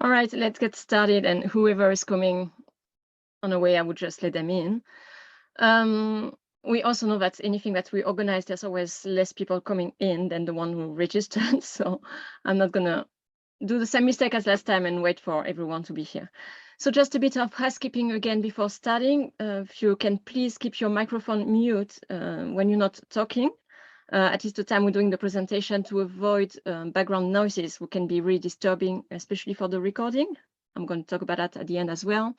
All right, let's get started. And whoever is coming on the way, I would just let them in. We also know that anything that we organize, there's always less people coming in than the one who registered. So I'm not going to do the same mistake as last time and wait for everyone to be here. So just a bit of housekeeping again before starting. If you can please keep your microphone mute when you're not talking, at least the time we're doing the presentation, to avoid background noises, which can be really disturbing, especially for the recording. I'm going to talk about that at the end as well.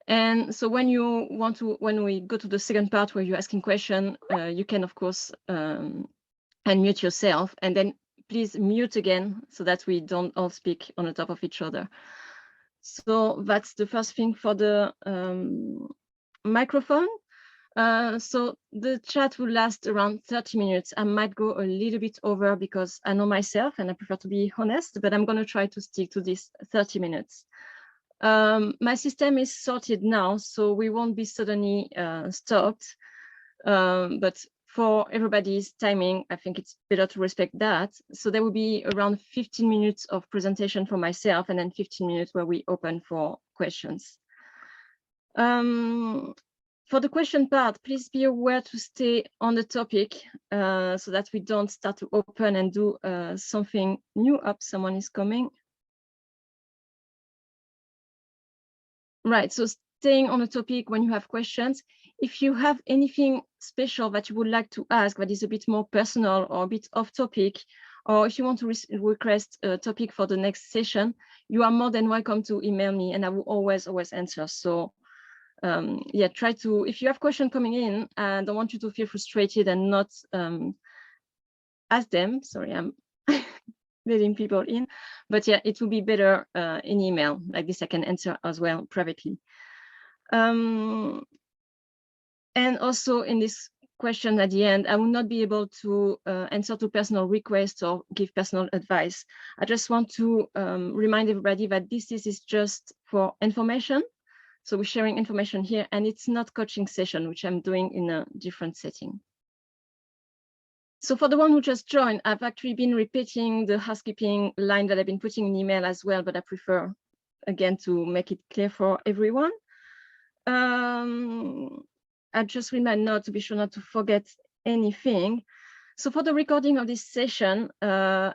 And so when we go to the second part where you're asking questions, you can, of course, unmute yourself, and then please mute again so that we don't all speak on the top of each other. So that's the first thing for the microphone. So the chat will last around 30 minutes. I might go a little bit over because I know myself and I prefer to be honest, but I'm going to try to stick to this 30 minutes. My system is sorted now, so we won't be suddenly stopped. But for everybody's timing, I think it's better to respect that. So there will be around 15 minutes of presentation for myself and then 15 minutes where we open for questions. For the question part, please be aware to stay on the topic so that we don't start to open and do something new up. Someone is coming. Right, so staying on the topic when you have questions. If you have anything special that you would like to ask that is a bit more personal or a bit off topic, or if you want to request a topic for the next session, you are more than welcome to email me and I will always answer. So yeah, try to, if you have questions coming in, I don't want you to feel frustrated and not ask them. Sorry, I'm letting people in, but yeah, it will be better in email. Like this I can answer as well privately. And also in this question at the end, I will not be able to answer to personal requests or give personal advice. I just want to remind everybody that this is just for information. So we're sharing information here, and it's not coaching session, which I'm doing in a different setting. So for the one who just joined, I've actually been repeating the housekeeping line that I've been putting in email as well, but I prefer, again, to make it clear for everyone. I just remind now to be sure not to forget anything. So for the recording of this session, I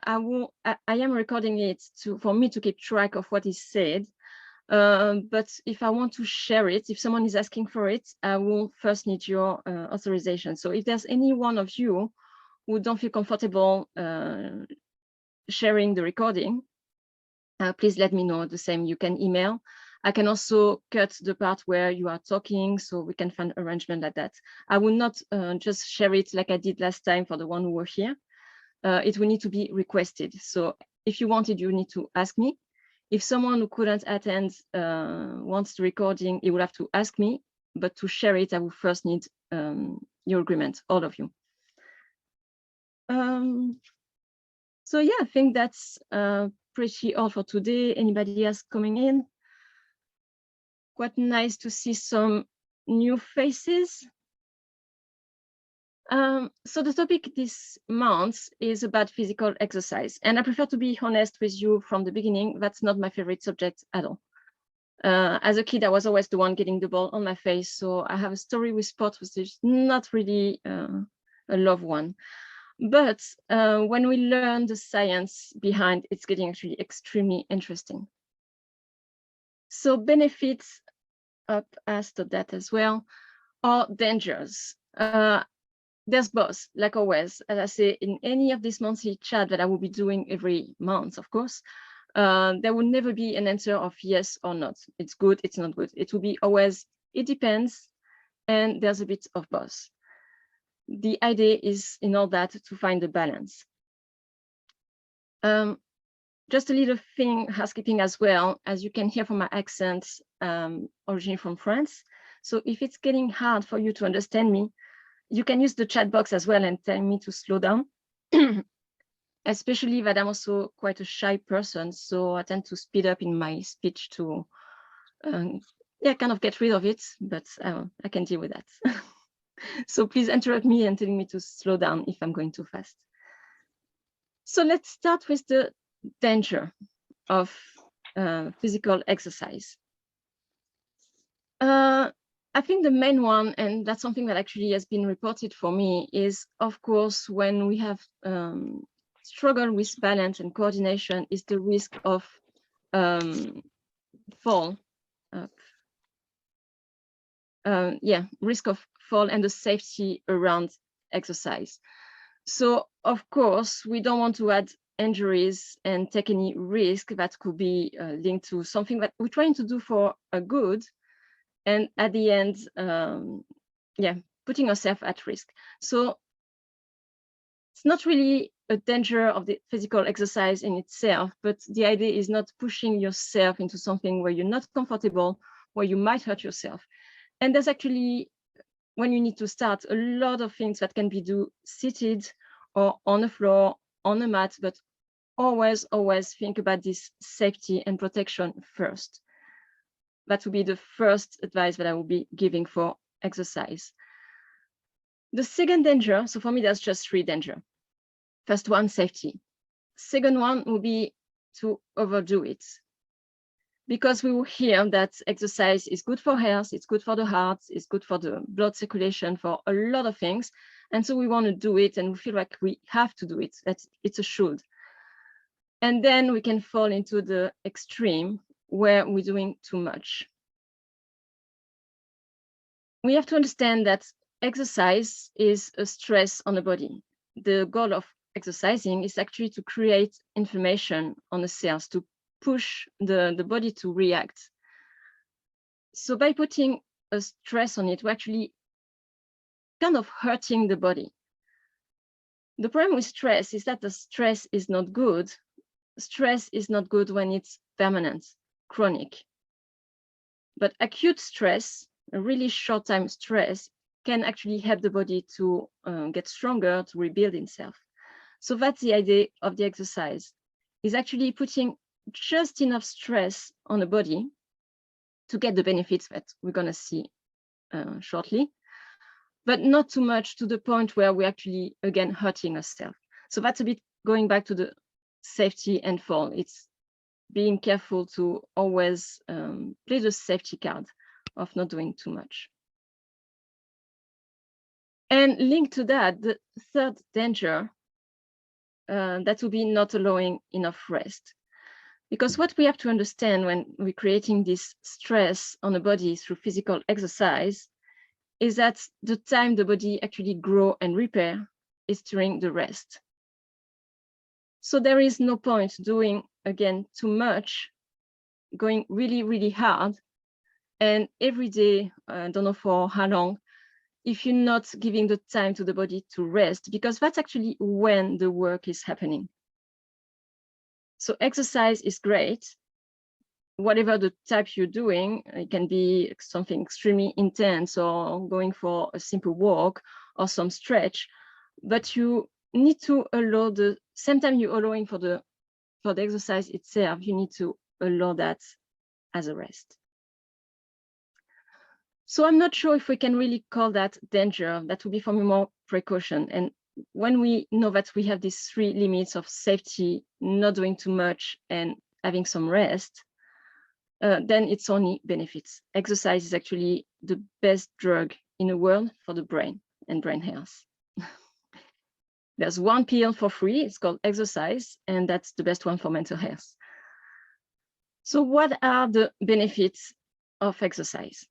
am recording it for me to keep track of what is said. But if I want to share it, if someone is asking for it, I will first need your authorization. So if there's any one of you who don't feel comfortable sharing the recording, please let me know. The same, you can email. I can also cut the part where you are talking, so we can find arrangement like that. I will not just share it like I did last time for the one who were here. It will need to be requested. So if you want it, you need to ask me. If someone who couldn't attend wants the recording, he will have to ask me, but to share it, I will first need your agreement, all of you. So yeah, I think that's pretty all for today. Anybody else coming in? Quite nice to see some new faces. So the topic this month is about physical exercise, and I prefer to be honest with you from the beginning. That's not my favorite subject at all. As a kid, I was always the one getting the ball on my face, so I have a story with sports which is not really a love one. But when we learn the science behind, it's getting actually extremely interesting. So benefits, up as to that as well, or dangers. There's both, like always, as I say, in any of these monthly chat that I will be doing every month, of course, there will never be an answer of yes or not. It's good, it's not good. It will be always, it depends, and there's a bit of both. The idea is in all that to find the balance. Just a little thing, housekeeping as well, as you can hear from my accent, originally from France. So if it's getting hard for you to understand me, you can use the chat box as well and tell me to slow down, especially that I'm also quite a shy person. So I tend to speed up in my speech to, yeah, kind of get rid of it, but I can deal with that. So please interrupt me and telling me to slow down if I'm going too fast. So let's start with the danger of physical exercise. I think the main one, and that's something that actually has been reported for me, is of course when we have struggle with balance and coordination, is the risk of fall. Risk of fall and the safety around exercise. So of course, we don't want to add injuries and take any risk that could be linked to something that we're trying to do for a good, and at the end, putting ourselves at risk. So it's not really a danger of the physical exercise in itself, but the idea is not pushing yourself into something where you're not comfortable, where you might hurt yourself. And there's actually, when you need to start, a lot of things that can be done seated or on the floor, on a mat, but always think about this safety and protection first. That would be the first advice that I will be giving for exercise. The second danger, so for me, there's just 3 dangers. First one, safety. Second one will be to overdo it. Because we will hear that exercise is good for health, it's good for the heart, it's good for the blood circulation, for a lot of things. And so we want to do it and we feel like we have to do it, that it's a should. And then we can fall into the extreme where we're doing too much. We have to understand that exercise is a stress on the body. The goal of exercising is actually to create inflammation on the cells, to push the body to react. So by putting a stress on it, we're actually kind of hurting the body. The problem with stress is that the stress is not good. Stress is not good when it's permanent, chronic. But acute stress, a really short-time stress, can actually help the body to get stronger, to rebuild itself. So that's the idea of the exercise, is actually putting just enough stress on the body to get the benefits that we're going to see shortly, but not too much to the point where we're actually, again, hurting ourselves. So that's a bit going back to the safety and fall. It's being careful to always play the safety card of not doing too much. And linked to that, the third danger, that will be not allowing enough rest. Because what we have to understand when we're creating this stress on the body through physical exercise is that the time the body actually grow and repair is during the rest. So there is no point doing, again, too much, going really, really hard, and every day, I don't know for how long, if you're not giving the time to the body to rest, because that's actually when the work is happening. So exercise is great, whatever the type you're doing. It can be something extremely intense or going for a simple walk or some stretch, but you need to allow the same time you're allowing for the exercise itself, you need to allow that as a rest. So I'm not sure if we can really call that danger. That would be for me more precaution. And when we know that we have these 3 limits of safety, not doing too much, and having some rest, then it's only benefits. Exercise is actually the best drug in the world for the brain and brain health. There's one pill for free, it's called exercise, and that's the best one for mental health. So what are the benefits of exercise?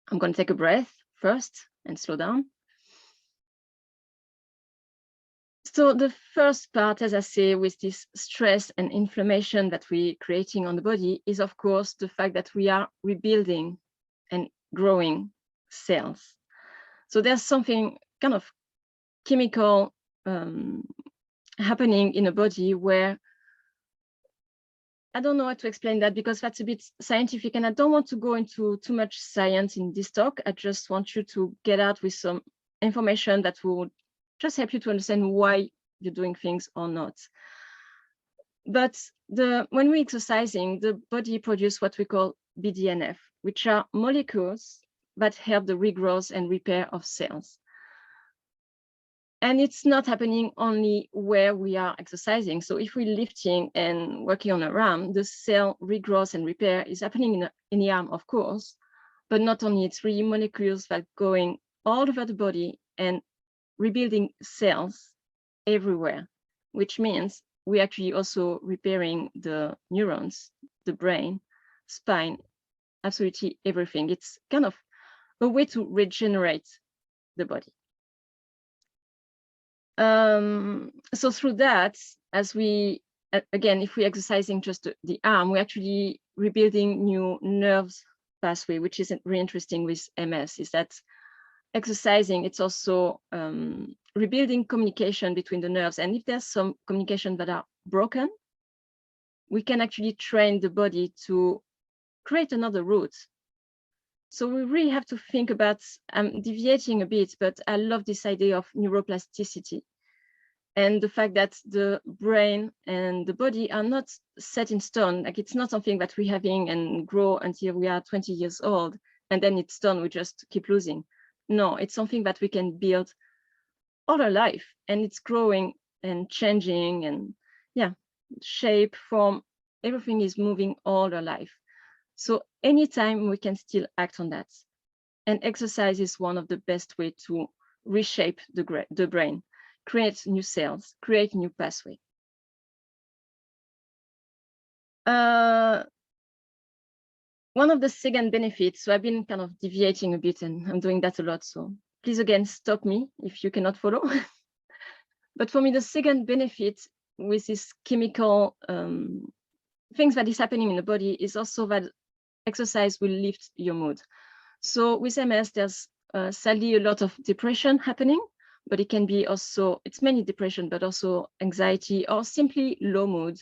I'm going to take a breath first and slow down. So the first part, as I say, with this stress and inflammation that we're creating on the body is, of course, the fact that we are rebuilding and growing cells. So there's something kind of chemical happening in the body where, I don't know how to explain that because that's a bit scientific and I don't want to go into too much science in this talk. I just want you to get out with some information that will just help you to understand why you're doing things or not. But when we're exercising, the body produces what we call BDNF, which are molecules that help the regrowth and repair of cells. And it's not happening only where we are exercising. So if we're lifting and working on our arm, the cell regrowth and repair is happening in the arm, of course, but not only. It's really molecules that going all over the body and rebuilding cells everywhere, which means we're actually also repairing the neurons, the brain, spine, absolutely everything. It's kind of a way to regenerate the body. So through that, as we, again, if we're exercising just the arm, we're actually rebuilding new nerves pathway, which is really interesting with MS, is that exercising, it's also rebuilding communication between the nerves. And if there's some communication that are broken, we can actually train the body to create another route. So we really have to think about, I'm deviating a bit, but I love this idea of neuroplasticity and the fact that the brain and the body are not set in stone. Like, it's not something that we're having and grow until we are 20 years old, and then it's done, we just keep losing. No, it's something that we can build all our life, and it's growing and changing, and yeah, shape, form, everything is moving all our life. So anytime we can still act on that. And exercise is one of the best way to reshape the brain, create new cells, create new pathway. One of the second benefits, so I've been kind of deviating a bit, and I'm doing that a lot, so please again stop me if you cannot follow. But for me, the second benefit with this chemical things that is happening in the body is also that exercise will lift your mood. So with MS, there's sadly a lot of depression happening, but it can be also, it's mainly depression, but also anxiety or simply low mood.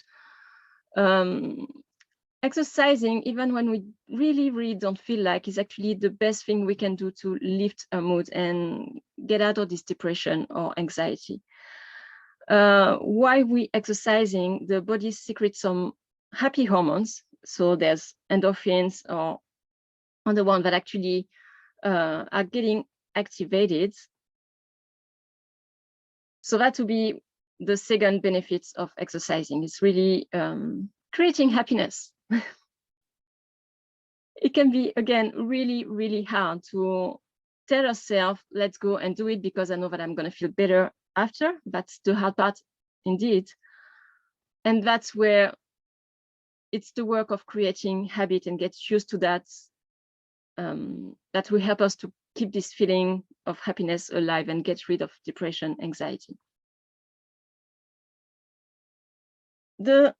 Exercising, even when we really don't feel like, is actually the best thing we can do to lift our mood and get out of this depression or anxiety. While we exercising, the body secretes some happy hormones. So there's endorphins, or on the one that actually are getting activated. So that would be the second benefits of exercising. It's really creating happiness. It can be, again, really hard to tell ourselves, let's go and do it because I know that I'm going to feel better after. That's the hard part indeed. And that's where it's the work of creating habit and get used to that, that will help us to keep this feeling of happiness alive and get rid of depression, anxiety. The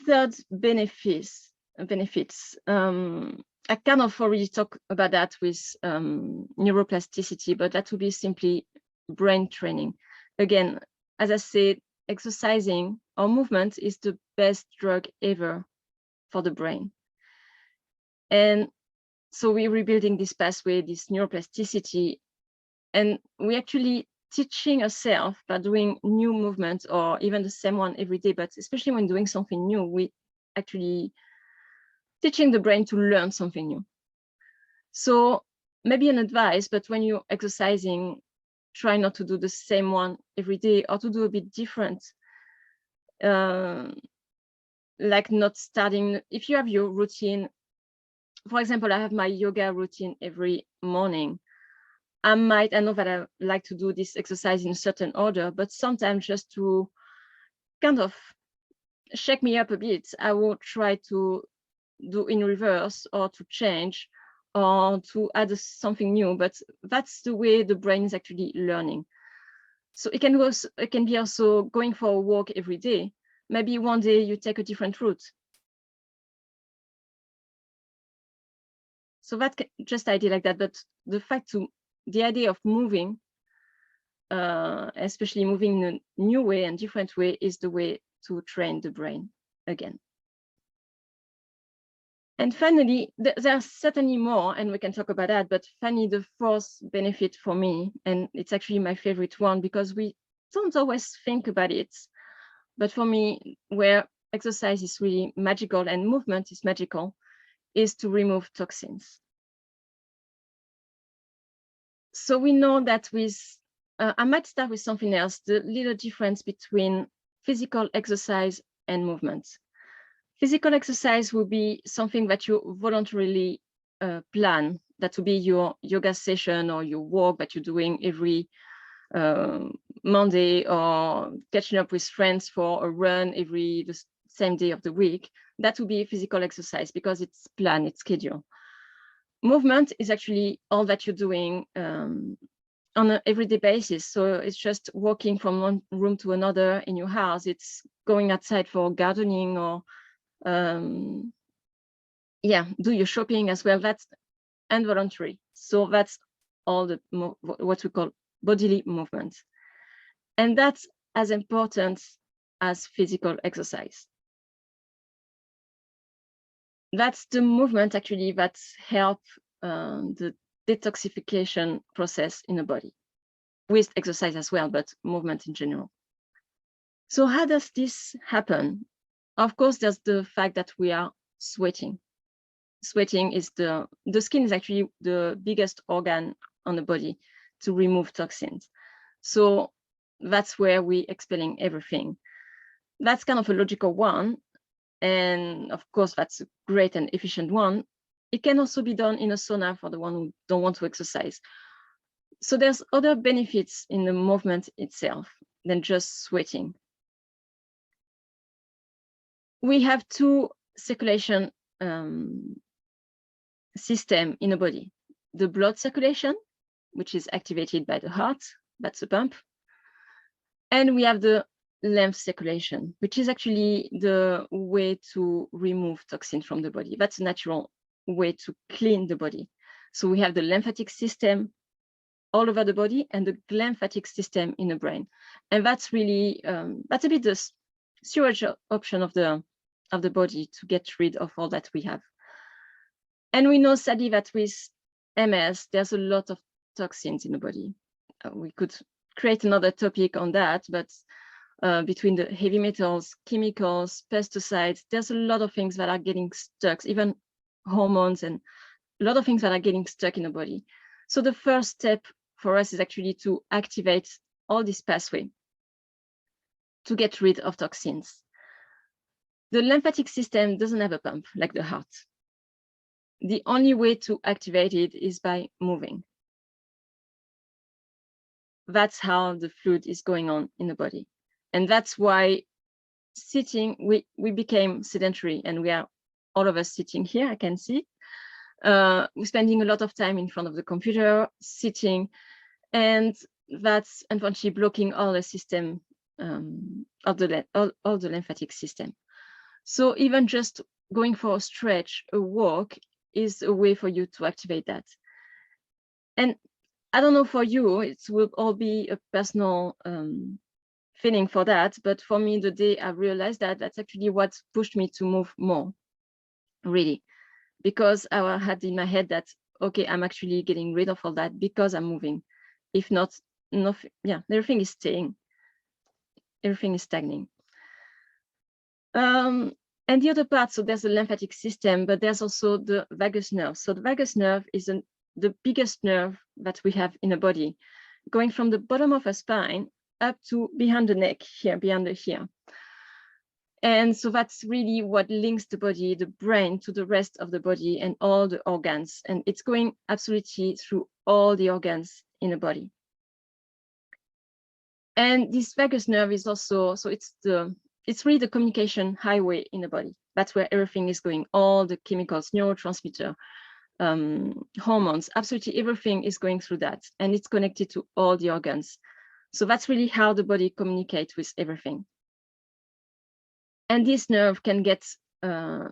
third benefits, I kind of already talked about that with neuroplasticity, but that would be simply brain training. Again, as I said, exercising or movement is the best drug ever for the brain. And so we're rebuilding this pathway, this neuroplasticity, and we actually teaching ourselves by doing new movements or even the same one every day, but especially when doing something new, we actually teaching the brain to learn something new. So maybe an advice, but when you're exercising, try not to do the same one every day, or to do a bit different. Like not starting, if you have your routine, for example, I have my yoga routine every morning. I know that I like to do this exercise in a certain order, but sometimes just to kind of shake me up a bit, I will try to do in reverse or to change or to add something new. But that's the way the brain is actually learning. So it can be also going for a walk every day. Maybe one day you take a different route. So that just idea like that, but the idea of moving, especially moving in a new way and different way, is the way to train the brain again. And finally, there's certainly more, and we can talk about that, but finally, the fourth benefit for me, and it's actually my favorite one because we don't always think about it, but for me, where exercise is really magical and movement is magical, is to remove toxins. So we know that with I might start with something else, the little difference between physical exercise and movement. Physical exercise will be something that you voluntarily plan. That will be your yoga session or your walk that you're doing every Monday, or catching up with friends for a run the same day of the week. That will be physical exercise because it's planned, it's scheduled. Movement is actually all that you're doing on an everyday basis. So it's just walking from one room to another in your house. It's going outside for gardening, or do your shopping as well. That's involuntary. So that's all the what we call bodily movement. And that's as important as physical exercise. That's the movement actually that help the detoxification process in the body, with exercise as well, but movement in general. So how does this happen? Of course, there's the fact that we are sweating. Sweating is the skin is actually the biggest organ on the body to remove toxins. So that's where we're expelling everything. That's kind of a logical one. And of course, that's a great and efficient one. It can also be done in a sauna for the one who don't want to exercise. So there's other benefits in the movement itself than just sweating. We have two circulation system in the body. The blood circulation, which is activated by the heart, that's the pump. And we have the lymph circulation, which is actually the way to remove toxin from the body. That's a natural way to clean the body. So we have the lymphatic system all over the body and the glymphatic system in the brain. And that's really, that's a bit the sewage option of the body to get rid of all that we have. And we know sadly that with MS, there's a lot of toxins in the body. We could create another topic on that, but between the heavy metals, chemicals, pesticides, there's a lot of things that are getting stuck, even hormones, and a lot of things that are getting stuck in the body. So the first step for us is actually to activate all this pathway to get rid of toxins. The lymphatic system doesn't have a pump like the heart. The only way to activate it is by moving. That's how the fluid is going on in the body. And that's why sitting, we became sedentary, and we are all of us sitting here, I can see. We're spending a lot of time in front of the computer, sitting, and that's unfortunately blocking all the system of all the lymphatic system. So even just going for a stretch, a walk, is a way for you to activate that. And I don't know for you, it will all be a personal feeling for that. But for me, the day I realized that, that's actually what pushed me to move more, really. Because I had in my head that, okay, I'm actually getting rid of all that because I'm moving. If not, nothing, everything is staying. Everything is stagnating. And the other part, so there's the lymphatic system, but there's also the vagus nerve. So the vagus nerve is the biggest nerve that we have in the body, going from the bottom of our spine up to behind the neck here, behind the ear. And so that's really what links the body, the brain, to the rest of the body and all the organs. And it's going absolutely through all the organs in the body. And this vagus nerve is also, so it's really the communication highway in the body. That's where everything is going, all the chemicals, neurotransmitter, hormones, absolutely everything is going through that. And it's connected to all the organs. So that's really how the body communicates with everything. And this nerve can get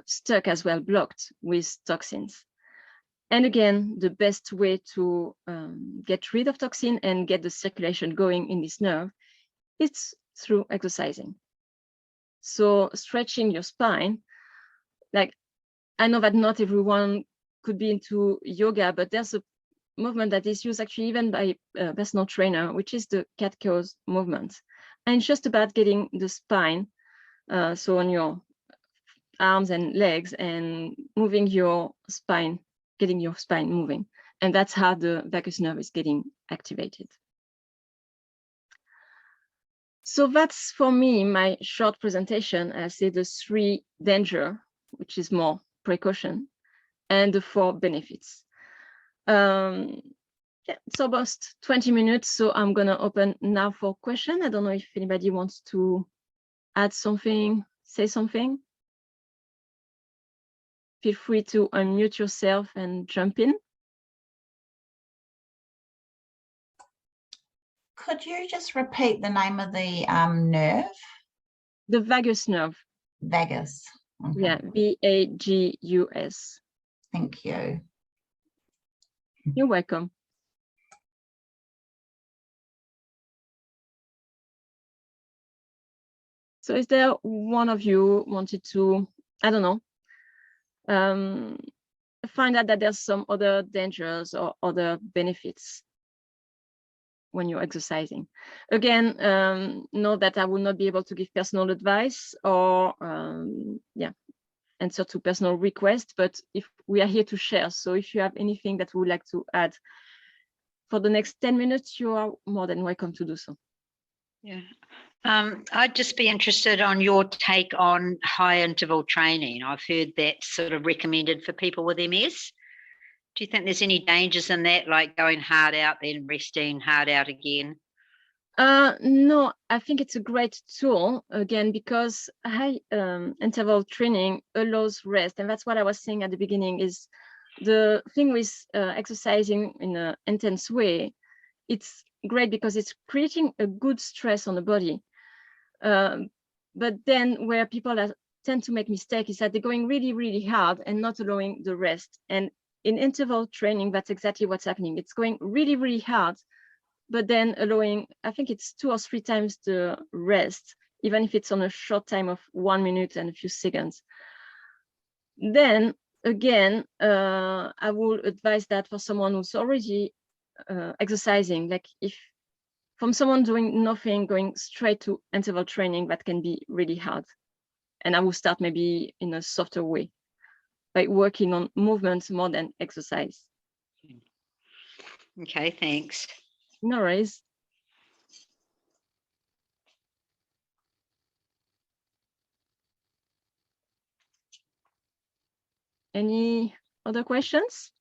stuck as well, blocked with toxins. And again, the best way to get rid of toxin and get the circulation going in this nerve is through exercising. So stretching your spine, like, I know that not everyone could be into yoga, but there's a movement that is used actually even by a personal trainer, which is the cat-cow movement. And it's just about getting the spine, so on your arms and legs, and moving your spine, getting your spine moving. And that's how the vagus nerve is getting activated. So that's for me, my short presentation. I say the 3 danger, which is more precaution, and the 4 benefits. Yeah, it's almost 20 minutes, so I'm gonna open now for question. I don't know if anybody wants to add something, say something. Feel free to unmute yourself and jump in. Could you just repeat the name of the nerve? The vagus nerve. Vagus. Okay. Yeah, V-A-G-U-S. Thank you. You're welcome. So is there one of you wanted to, I don't know, find out that there's some other dangers or other benefits when you're exercising? Again, know that I will not be able to give personal advice or answer to personal requests, but if we are here to share, so if you have anything that you would like to add for the next 10 minutes, you are more than welcome to do so. Yeah. I'd just be interested on your take on high interval training. I've heard that sort of recommended for people with MS. Do you think there's any dangers in that, like going hard out, then resting, hard out again? No, I think it's a great tool, again, because high interval training allows rest. And that's what I was saying at the beginning, is the thing with exercising in an intense way, it's great because it's creating a good stress on the body. But then where people tend to make mistakes is that they're going really, really hard and not allowing the rest. And in interval training, that's exactly what's happening. It's going really, really hard, but then allowing, I think it's 2 or 3 times the rest, even if it's on a short time of 1 minute and a few seconds. Then again, I will advise that for someone who's already exercising, like if from someone doing nothing, going straight to interval training, that can be really hard. And I will start maybe in a softer way by working on movements more than exercise. Okay, thanks. No worries. Any other questions?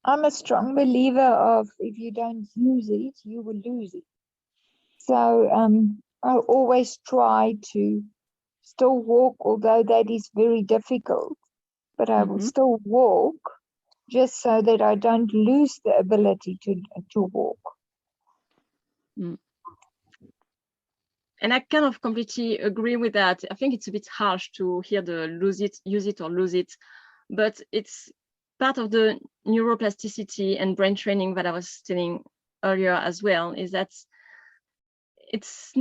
I'm a strong believer of if you don't use it, you will lose it. So I always try to still walk, although that is very difficult, but I will still walk just so that I don't lose the ability to walk. And I kind of completely agree with that. I think it's a bit harsh to hear the use it or lose it, but it's part of the neuroplasticity and brain training that I was telling earlier as well, is that it's,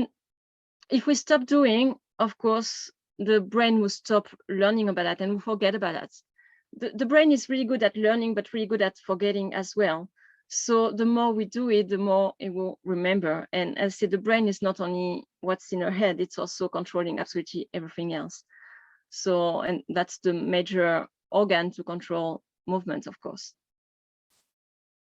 if we stop doing, of course, the brain will stop learning about that and we forget about that. The brain is really good at learning, but really good at forgetting as well. So the more we do it, the more it will remember. And as I said, the brain is not only what's in our head, it's also controlling absolutely everything else. So, and that's the major organ to control movement, of course.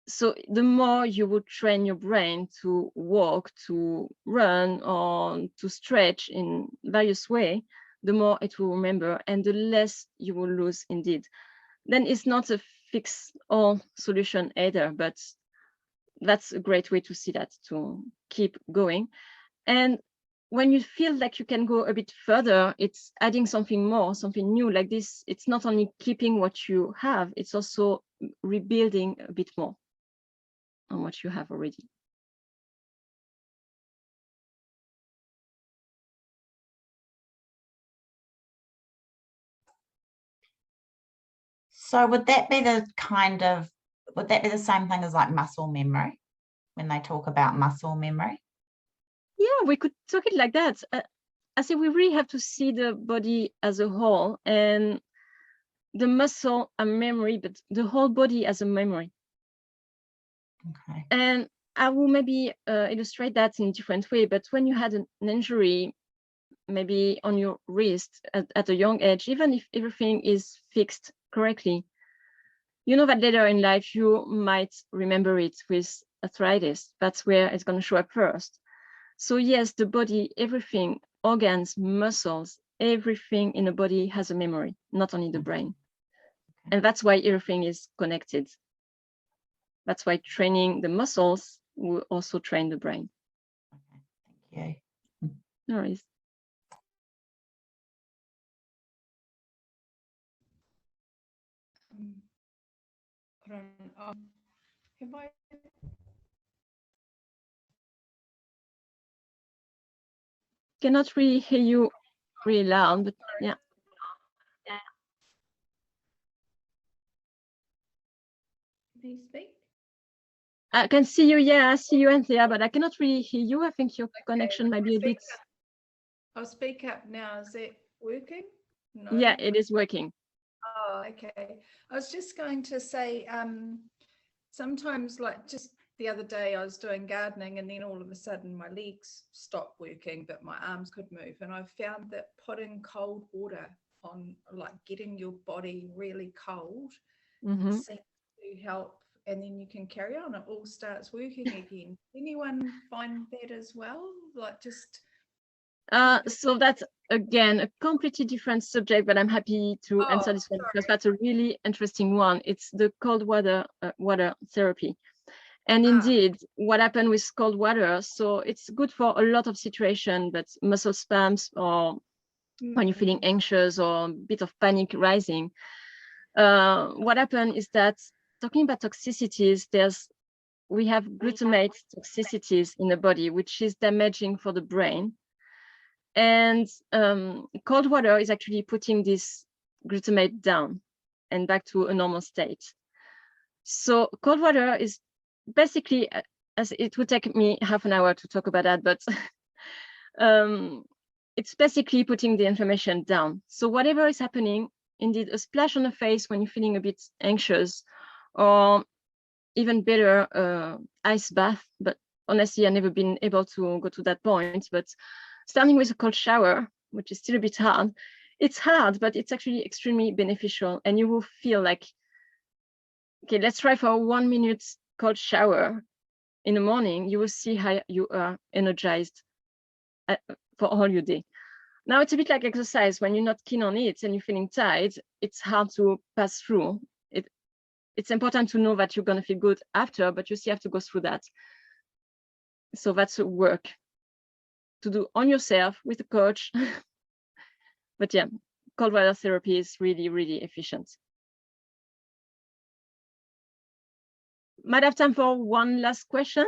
So the more you would train your brain to walk, to run, or to stretch in various ways, the more it will remember and the less you will lose indeed. Then it's not a fix-all solution either, but that's a great way to see that, to keep going. And when you feel like you can go a bit further, it's adding something more, something new like this. It's not only keeping what you have, it's also rebuilding a bit more on what you have already. So would that be the same thing as like muscle memory when they talk about muscle memory? Yeah, we could talk it like that. I say we really have to see the body as a whole, and the muscle a memory, but the whole body as a memory. Okay. And I will maybe illustrate that in a different way, but when you had an injury, maybe on your wrist at a young age, even if everything is fixed correctly, you know that later in life you might remember it with arthritis. That's where it's going to show up first. So yes, the body, everything, organs, muscles, everything in the body has a memory, not only the brain. And that's why everything is connected. That's why training the muscles will also train the brain. Okay, thank you. No worries. Have I Cannot really hear you really loud, but yeah. Can you speak? I can see you, yeah, I see you, Anthea, but I cannot really hear you. I think your connection might be a bit. I'll speak up now. Is it working? No. Yeah, it is working. Oh, okay. I was just going to say, sometimes, like just the other day, I was doing gardening, and then all of a sudden my legs stopped working, but my arms could move. And I found that putting cold water on, like getting your body really cold, seems to help. And then you can carry on. It all starts working again. Anyone find that as well? Like just. So that's again a completely different subject, but I'm happy to answer this one because that's a really interesting one. It's the cold water therapy. And indeed, what happened with cold water, so it's good for a lot of situations, but muscle spasms or when you're feeling anxious or a bit of panic rising. What happened is that, talking about toxicities, we have glutamate toxicities in the body, which is damaging for the brain. And cold water is actually putting this glutamate down and back to a normal state. So cold water is basically, as it would take me half an hour to talk about that, but it's basically putting the inflammation down. So whatever is happening, indeed, a splash on the face when you're feeling a bit anxious, or even better, ice bath. But honestly, I've never been able to go to that point. But starting with a cold shower, which is still a bit hard, it's hard, but it's actually extremely beneficial. And you will feel like, okay, let's try for a 1 minute cold shower in the morning. You will see how you are energized for all your day. Now it's a bit like exercise. When you're not keen on it and you're feeling tired, it's hard to pass through. It's important to know that you're going to feel good after, but you still have to go through that. So that's a work to do on yourself with a coach. But yeah, cold water therapy is really, really efficient. Might have time for one last question.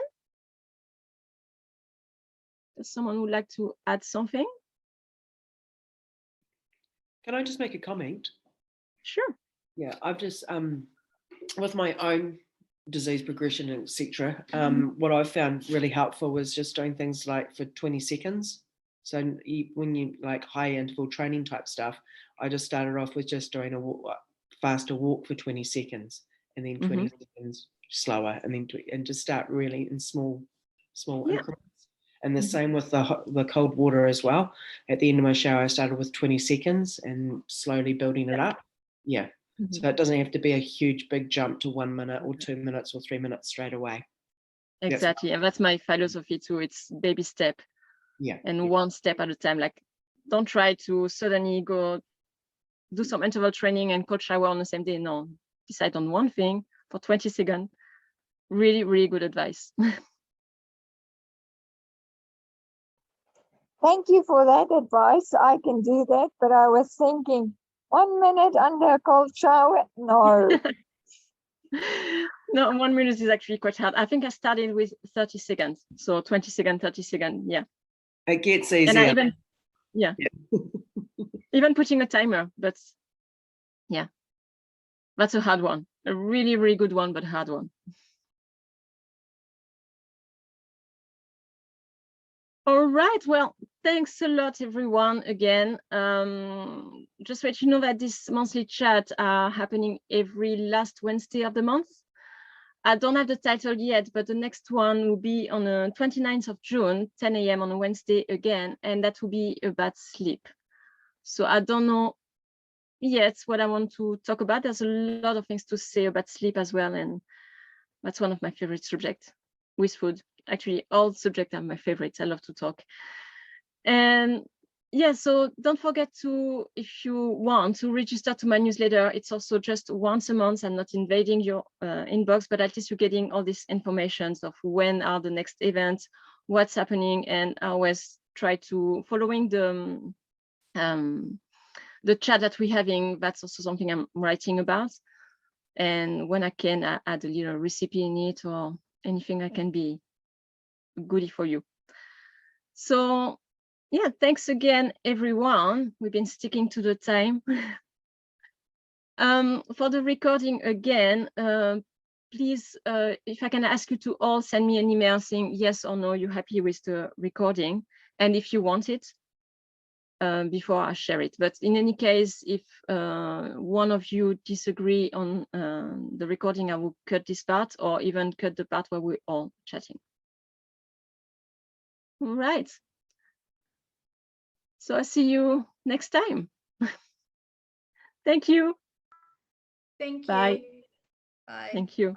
Does someone would like to add something? Can I just make a comment? Sure. Yeah, I've just with my own disease progression, etc. What I've found really helpful was just doing things like for 20 seconds. So when you like high interval training type stuff, I just started off with just doing a faster walk for 20 seconds, and then 20 seconds slower, and then and just start really in small increments. And the same with the cold water as well. At the end of my shower, I started with 20 seconds and slowly building it up. Yeah. So it doesn't have to be a huge big jump to 1 minute or 2 minutes or 3 minutes straight away. Exactly. And that's my philosophy too. It's baby step. Yeah. And one step at a time. Like, don't try to suddenly go do some interval training and cold shower on the same day. No, decide on one thing for 20 seconds. Really, really good advice. Thank you for that advice. I can do that, but I was thinking 1 minute under a cold shower? No. No, 1 minute is actually quite hard. I think I started with 30 seconds. So 20 seconds, 30 seconds. Yeah. It gets easier. And I even, even putting a timer, but yeah, that's a hard one. A really, really good one, but hard one. All right, well, thanks a lot, everyone, again. Just to let you know that this monthly chat are happening every last Wednesday of the month. I don't have the title yet, but the next one will be on the 29th of June, 10 a.m. on a Wednesday again, and that will be about sleep. So I don't know yet what I want to talk about. There's a lot of things to say about sleep as well, and that's one of my favorite subjects with food. Actually, all subjects are my favorites. I love to talk. And yeah, so don't forget to, if you want to register to my newsletter, it's also just once a month. I'm not invading your inbox, but at least you're getting all these informations of when are the next events, what's happening, and I always try to following the chat that we're having. That's also something I'm writing about. And when I can, I add a little recipe in it or anything I can be goodie for you. So yeah, thanks again, everyone. We've been sticking to the time. For the recording again, please, if I can ask you to all send me an email saying yes or no, you're happy with the recording, and if you want it, before I share it. But in any case, if one of you disagree on the recording, I will cut this part or even cut the part where we're all chatting. All right. So I see you next time. Thank you. Thank you. Bye. Bye. Thank you.